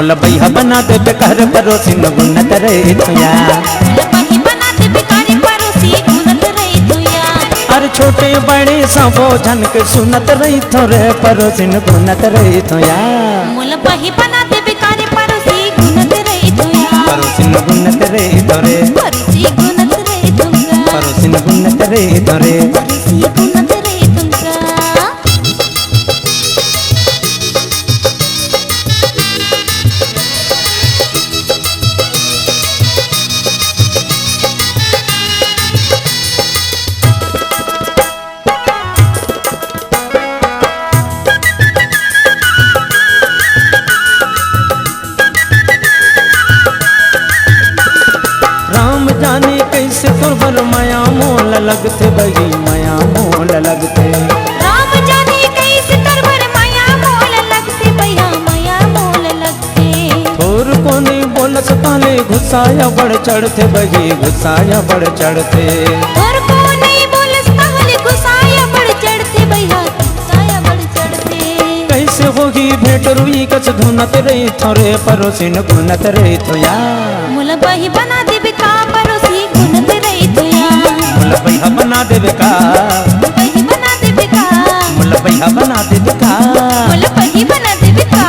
मुल भैया बना दे बेकार परोसी न गुनत रे तुया मुल बही बना दे बेकार परोसी गुनत रे तुया अरे छोटे बड़े सबो झन के सुनत रही थोरे परोसी न गुनत रे तुया मुल बही बना दे बेकार परोसी गुनत रे तुया परोसी न गुनत रे तोरे परोसी गुनत रे तुया परोसी न गुनत रे तोरे परोसी गुनत रे तुया जाने कैसे तुरबर माया मोल लगते बगी माया मोल लगते राम जाने कैसे तुरबर माया मोल लगते भैया माया मोल लगते और कोने बोलस ताले घुसाया बढ़ चढ़ते बगी घुसाया बढ़ चढ़ते और कोने बोलस ताले घुसाया बढ़ चढ़ते भैया घुसाया बढ़ चढ़ते कैसे होगी भेंट रुई कच धुनत रही थोरे परोसी न गुनत रही थोया मुल बही बना दे बेका परोसी गुनत रे तुया मुल भैया बना दे बेका बही बना दे बेका मुल भैया बना दे बेका मुल बही बना दे बेका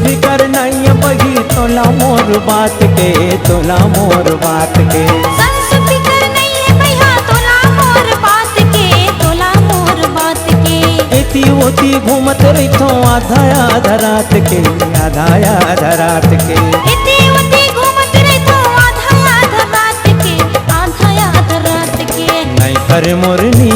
फिकर नहीं बही तोला मोर बात के तोला मोर बात के संस फिकर नहीं है भैया तोला मोर बात के तोला मोर बात के एती ओती घूमत रही थो आधा आधा रात के आधा आधा रात के इतनी उतनी घूमत रही तो आधा आधा रात के आधा आधा रात के नहीं पर मोरनी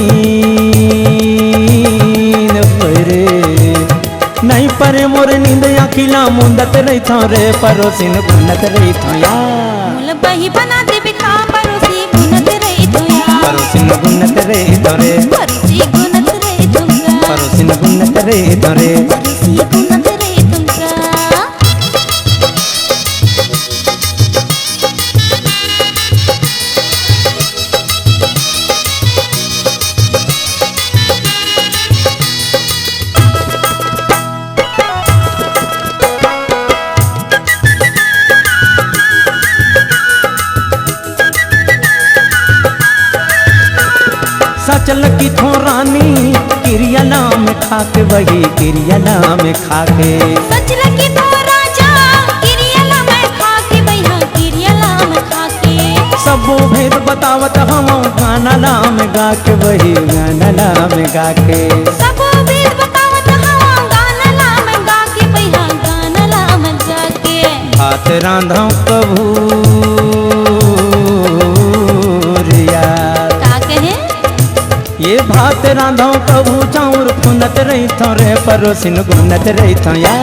नहीं पर मोर नींद अखिला मुंदत रही थो रे परोसी न गुनत रही थो या मुल बही बना दे बेका परोसी गुनत रे तुया परोसी न गुनत रही थो रे परोसी गुनत रे तुया परोसी न गुनत रही थो रे परोसी गुनत रे तुया सचल की थो रानी किरिया नाम खाके वही किरिया नाम खाके सच लगी तो राजा किरियला में खाके भैया किरियला में खाके सबो भेद बतावत हम गाना नाम गा के वही गाना नाम गा के सब वेद बतावत हवा गाना नाम गा के भैया गाना नाम जाके भात रांधो कभू का कहे ये भात रांधो कभू चाउर फुनत रही थो रे परोसी न गुनत रही थो या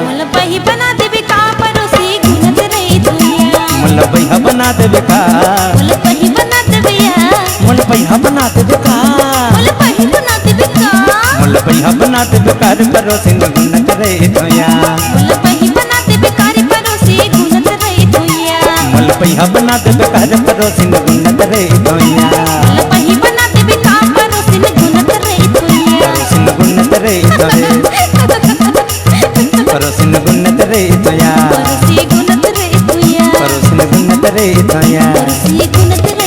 मुल बही बना दे बेका परोसी गुनत रे तुया मुल भैया बना दे बेका मुल बही बना दे भैया मुल भैया बना दे बेका मुल बही बना दे बेका मुल भैया बना दे बेकार परोसी न गुनत रही थो या मुल बही बना दे बेकार परोसी गुनत रे तुया मुल भैया बना दे बेकार परोसी न गुनत रही थो या मुल बही बना दे बेका परोसी गुनत रे तुया परोसी न गुनत रही थो रे परोसी न गुनत रही थो या परोसी गुनत रे तुया परोसी न गुनत रही थो या परोसी गुनत